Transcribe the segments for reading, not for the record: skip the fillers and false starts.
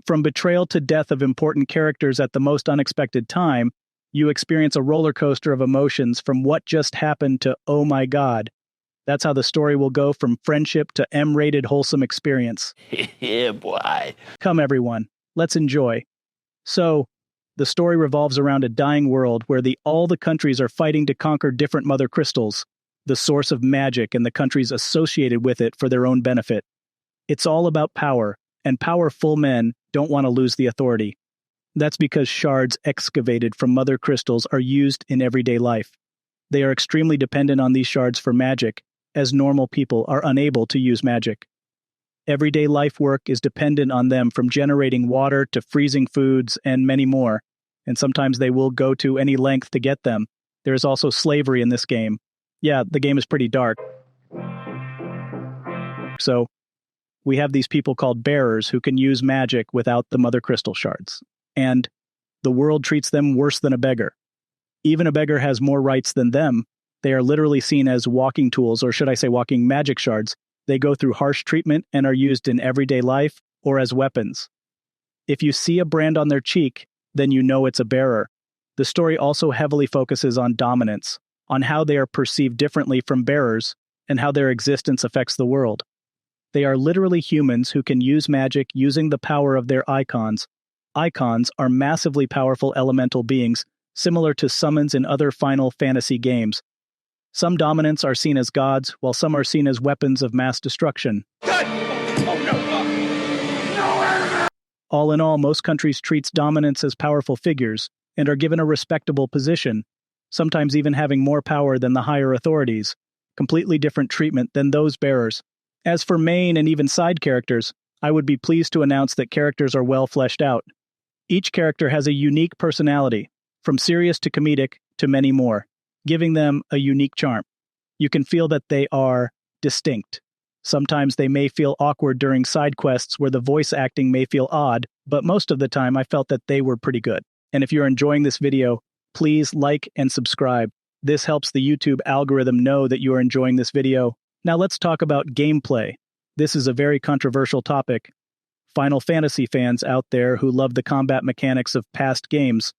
From betrayal to death of important characters at the most unexpected time, you experience a roller coaster of emotions from what just happened to oh my god. That's how the story will go from friendship to M-rated wholesome experience. Yeah, boy. Come everyone, let's enjoy. So, the story revolves around a dying world where all the countries are fighting to conquer different mother crystals, the source of magic and the countries associated with it for their own benefit. It's all about power, and powerful men don't want to lose the authority. That's because shards excavated from mother crystals are used in everyday life. They are extremely dependent on these shards for magic, as normal people are unable to use magic. Everyday life work is dependent on them, from generating water to freezing foods and many more, and sometimes they will go to any length to get them. There is also slavery in this game. Yeah, the game is pretty dark. So, we have these people called bearers who can use magic without the mother crystal shards. And the world treats them worse than a beggar. Even a beggar has more rights than them. They are literally seen as walking tools, or should I say walking magic shards. They go through harsh treatment and are used in everyday life or as weapons. If you see a brand on their cheek, then you know it's a bearer. The story also heavily focuses on dominance, on how they are perceived differently from bearers, and how their existence affects the world. They are literally humans who can use magic using the power of their icons. Icons are massively powerful elemental beings, similar to summons in other Final Fantasy games. Some dominants are seen as gods, while some are seen as weapons of mass destruction. All in all, most countries treats dominants as powerful figures, and are given a respectable position, sometimes even having more power than the higher authorities, completely different treatment than those bearers. As for main and even side characters, I would be pleased to announce that characters are well fleshed out. Each character has a unique personality, from serious to comedic to many more, giving them a unique charm. You can feel that they are distinct. Sometimes they may feel awkward during side quests where the voice acting may feel odd, but most of the time I felt that they were pretty good. And if you're enjoying this video, please like and subscribe. This helps the YouTube algorithm know that you are enjoying this video. Now let's talk about gameplay. This is a very controversial topic. Final Fantasy fans out there who love the combat mechanics of past games.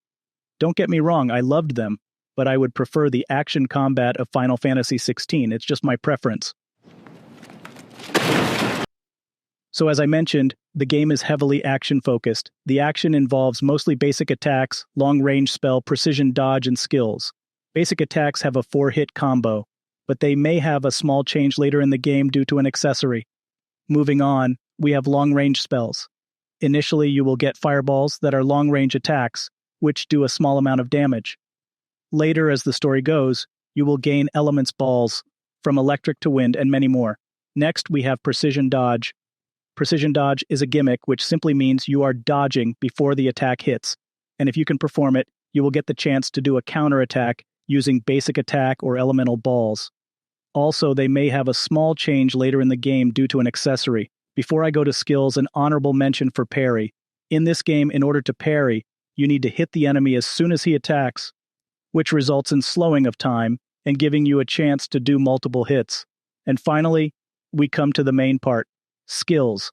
Don't get me wrong, I loved them, but I would prefer the action combat of Final Fantasy XVI. It's just my preference. So as I mentioned, the game is heavily action-focused. The action involves mostly basic attacks, long-range spell, precision dodge, and skills. Basic attacks have a 4-hit combo, but they may have a small change later in the game due to an accessory. Moving on, we have long-range spells. Initially, you will get fireballs that are long-range attacks, which do a small amount of damage. Later, as the story goes, you will gain elements balls, from electric to wind, and many more. Next, we have precision dodge. Precision dodge is a gimmick which simply means you are dodging before the attack hits, and if you can perform it, you will get the chance to do a counterattack using basic attack or elemental balls. Also, they may have a small change later in the game due to an accessory. Before I go to skills, an honorable mention for parry. In this game, in order to parry, you need to hit the enemy as soon as he attacks, which results in slowing of time and giving you a chance to do multiple hits. And finally, we come to the main part, skills.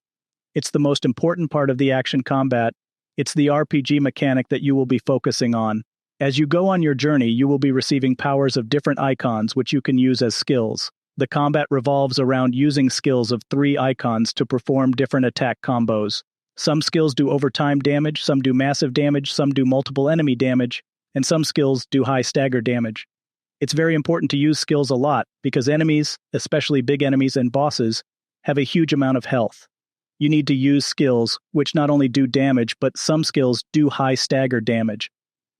It's the most important part of the action combat. It's the RPG mechanic that you will be focusing on. As you go on your journey, you will be receiving powers of different icons which you can use as skills. The combat revolves around using skills of 3 icons to perform different attack combos. Some skills do overtime damage, some do massive damage, some do multiple enemy damage, and some skills do high stagger damage. It's very important to use skills a lot because enemies, especially big enemies and bosses, have a huge amount of health. You need to use skills which not only do damage, but some skills do high stagger damage.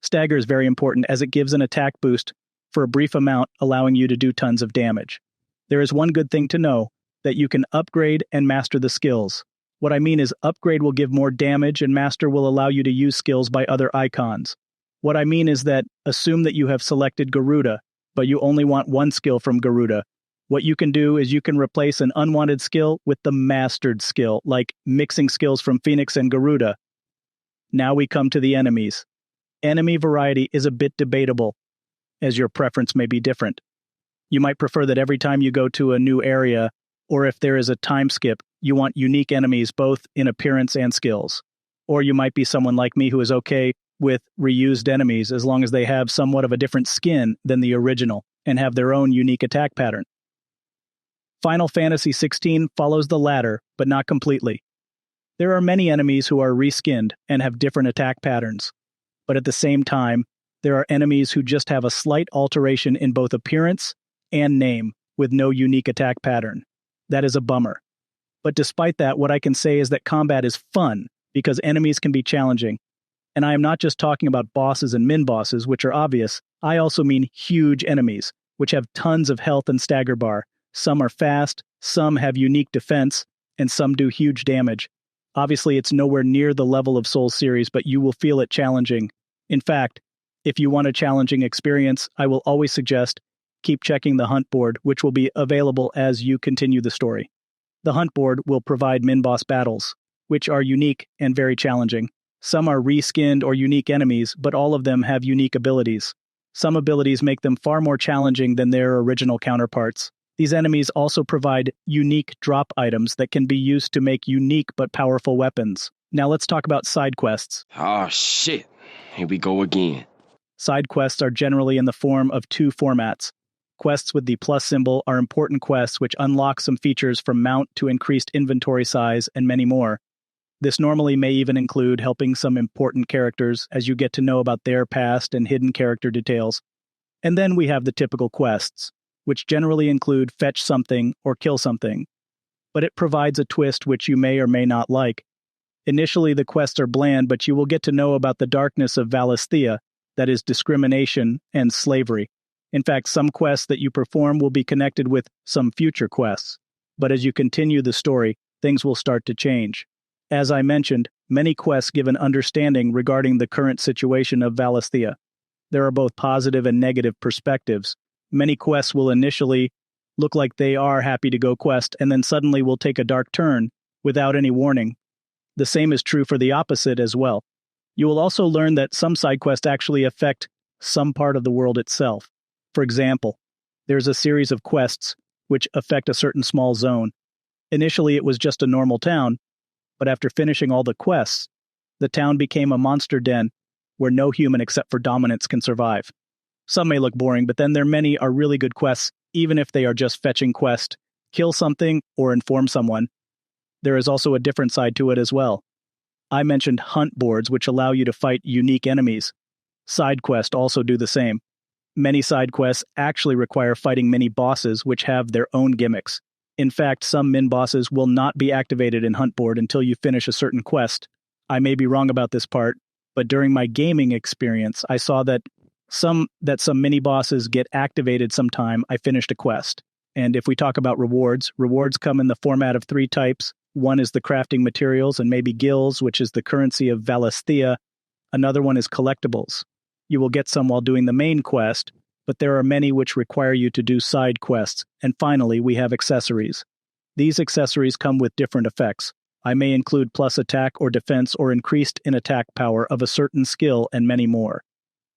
Stagger is very important as it gives an attack boost for a brief amount, allowing you to do tons of damage. There is one good thing to know, that you can upgrade and master the skills. What I mean is upgrade will give more damage and master will allow you to use skills by other icons. What I mean is that assume that you have selected Garuda, but you only want one skill from Garuda. What you can do is you can replace an unwanted skill with the mastered skill, like mixing skills from Phoenix and Garuda. Now we come to the enemies. Enemy variety is a bit debatable, as your preference may be different. You might prefer that every time you go to a new area, or if there is a time skip, you want unique enemies both in appearance and skills. Or you might be someone like me who is okay with reused enemies as long as they have somewhat of a different skin than the original and have their own unique attack pattern. Final Fantasy XVI follows the latter, but not completely. There are many enemies who are reskinned and have different attack patterns, but at the same time, there are enemies who just have a slight alteration in both appearance and name with no unique attack pattern. That is a bummer. But despite that, what I can say is that combat is fun because enemies can be challenging. And I am not just talking about bosses and min-bosses, which are obvious. I also mean huge enemies, which have tons of health and stagger bar. Some are fast, some have unique defense, and some do huge damage. Obviously, it's nowhere near the level of Souls series, but you will feel it challenging. In fact, if you want a challenging experience, I will always suggest keep checking the hunt board, which will be available as you continue the story. The hunt board will provide min-boss battles, which are unique and very challenging. Some are reskinned or unique enemies, but all of them have unique abilities. Some abilities make them far more challenging than their original counterparts. These enemies also provide unique drop items that can be used to make unique but powerful weapons. Now let's talk about side quests. Oh shit, here we go again. Side quests are generally in the form of two formats. Quests with the plus symbol are important quests which unlock some features from mount to increased inventory size and many more. This normally may even include helping some important characters as you get to know about their past and hidden character details. And then we have the typical quests, which generally include fetch something or kill something. But it provides a twist which you may or may not like. Initially, the quests are bland, but you will get to know about the darkness of Valisthea, that is discrimination and slavery. In fact, some quests that you perform will be connected with some future quests. But as you continue the story, things will start to change. As I mentioned, many quests give an understanding regarding the current situation of Valisthea. There are both positive and negative perspectives. Many quests will initially look like they are happy to go quest and then suddenly will take a dark turn without any warning. The same is true for the opposite as well. You will also learn that some side quests actually affect some part of the world itself. For example, there's a series of quests which affect a certain small zone. Initially, it was just a normal town, but after finishing all the quests, the town became a monster den where no human except for dominants can survive. Some may look boring, but then there many are really good quests, even if they are just fetching quest, kill something, or inform someone. There is also a different side to it as well. I mentioned hunt boards, which allow you to fight unique enemies. Side quests also do the same. Many side quests actually require fighting many bosses, which have their own gimmicks. In fact, some min-bosses will not be activated in hunt board until you finish a certain quest. I may be wrong about this part, but during my gaming experience, I saw that some mini-bosses get activated sometime I finished a quest. And if we talk about rewards, rewards come in the format of 3 types. One is the crafting materials and maybe gills, which is the currency of Valisthea. Another one is collectibles. You will get some while doing the main quest, but there are many which require you to do side quests. And finally, we have accessories. These accessories come with different effects. I may include plus attack or defense or increased in attack power of a certain skill and many more.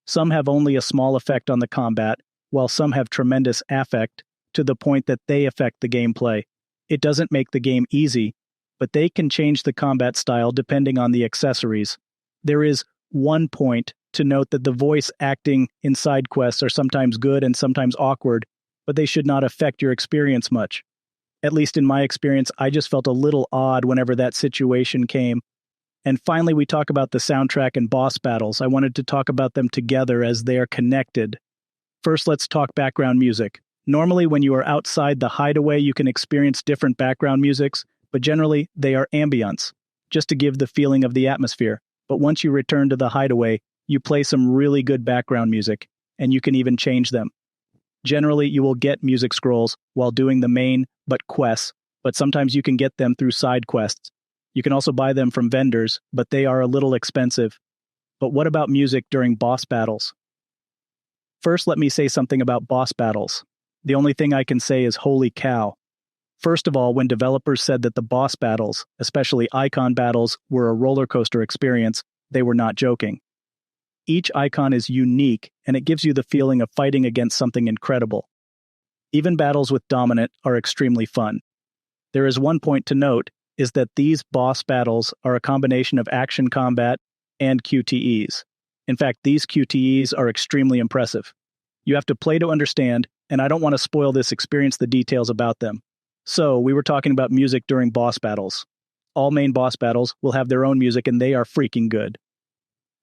Some have only a small effect on the combat, while some have tremendous affect to the point that they affect the gameplay. It doesn't make the game easy, but they can change the combat style depending on the accessories. There is one point to note that the voice acting in side quests are sometimes good and sometimes awkward, but they should not affect your experience much. At least in my experience, I just felt a little odd whenever that situation came. And finally, we talk about the soundtrack and boss battles. I wanted to talk about them together as they are connected. First, let's talk background music. Normally, when you are outside the hideaway, you can experience different background musics, but generally, they are ambience, just to give the feeling of the atmosphere. But once you return to the hideaway, you play some really good background music, and you can even change them. Generally, you will get music scrolls while doing the main quests, but sometimes you can get them through side quests. You can also buy them from vendors, but they are a little expensive. But what about music during boss battles? First, let me say something about boss battles. The only thing I can say is holy cow. First of all, when developers said that the boss battles, especially icon battles, were a roller coaster experience, they were not joking. Each icon is unique, and it gives you the feeling of fighting against something incredible. Even battles with Dominant are extremely fun. There is one point to note. is that these boss battles are a combination of action combat and QTEs. In fact, these QTEs are extremely impressive. You have to play to understand, and I don't want to spoil this experience the details about them. So, we were talking about music during boss battles. All main boss battles will have their own music, and they are freaking good.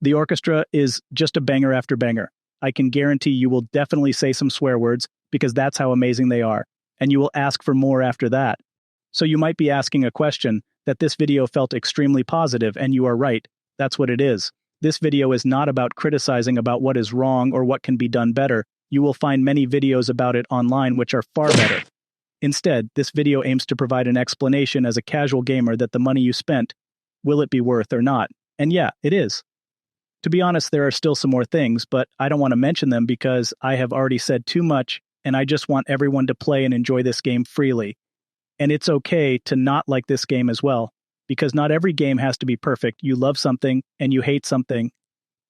The orchestra is just a banger after banger. I can guarantee you will definitely say some swear words because that's how amazing they are, and you will ask for more after that. So you might be asking a question that this video felt extremely positive, and you are right. That's what it is. This video is not about criticizing about what is wrong or what can be done better. You will find many videos about it online which are far better. Instead, this video aims to provide an explanation as a casual gamer that the money you spent, will it be worth or not? And yeah, it is. To be honest, there are still some more things, but I don't want to mention them because I have already said too much, and I just want everyone to play and enjoy this game freely. And it's okay to not like this game as well, because not every game has to be perfect. You love something, and you hate something.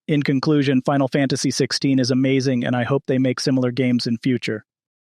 In conclusion, Final Fantasy XVI is amazing, and I hope they make similar games in future.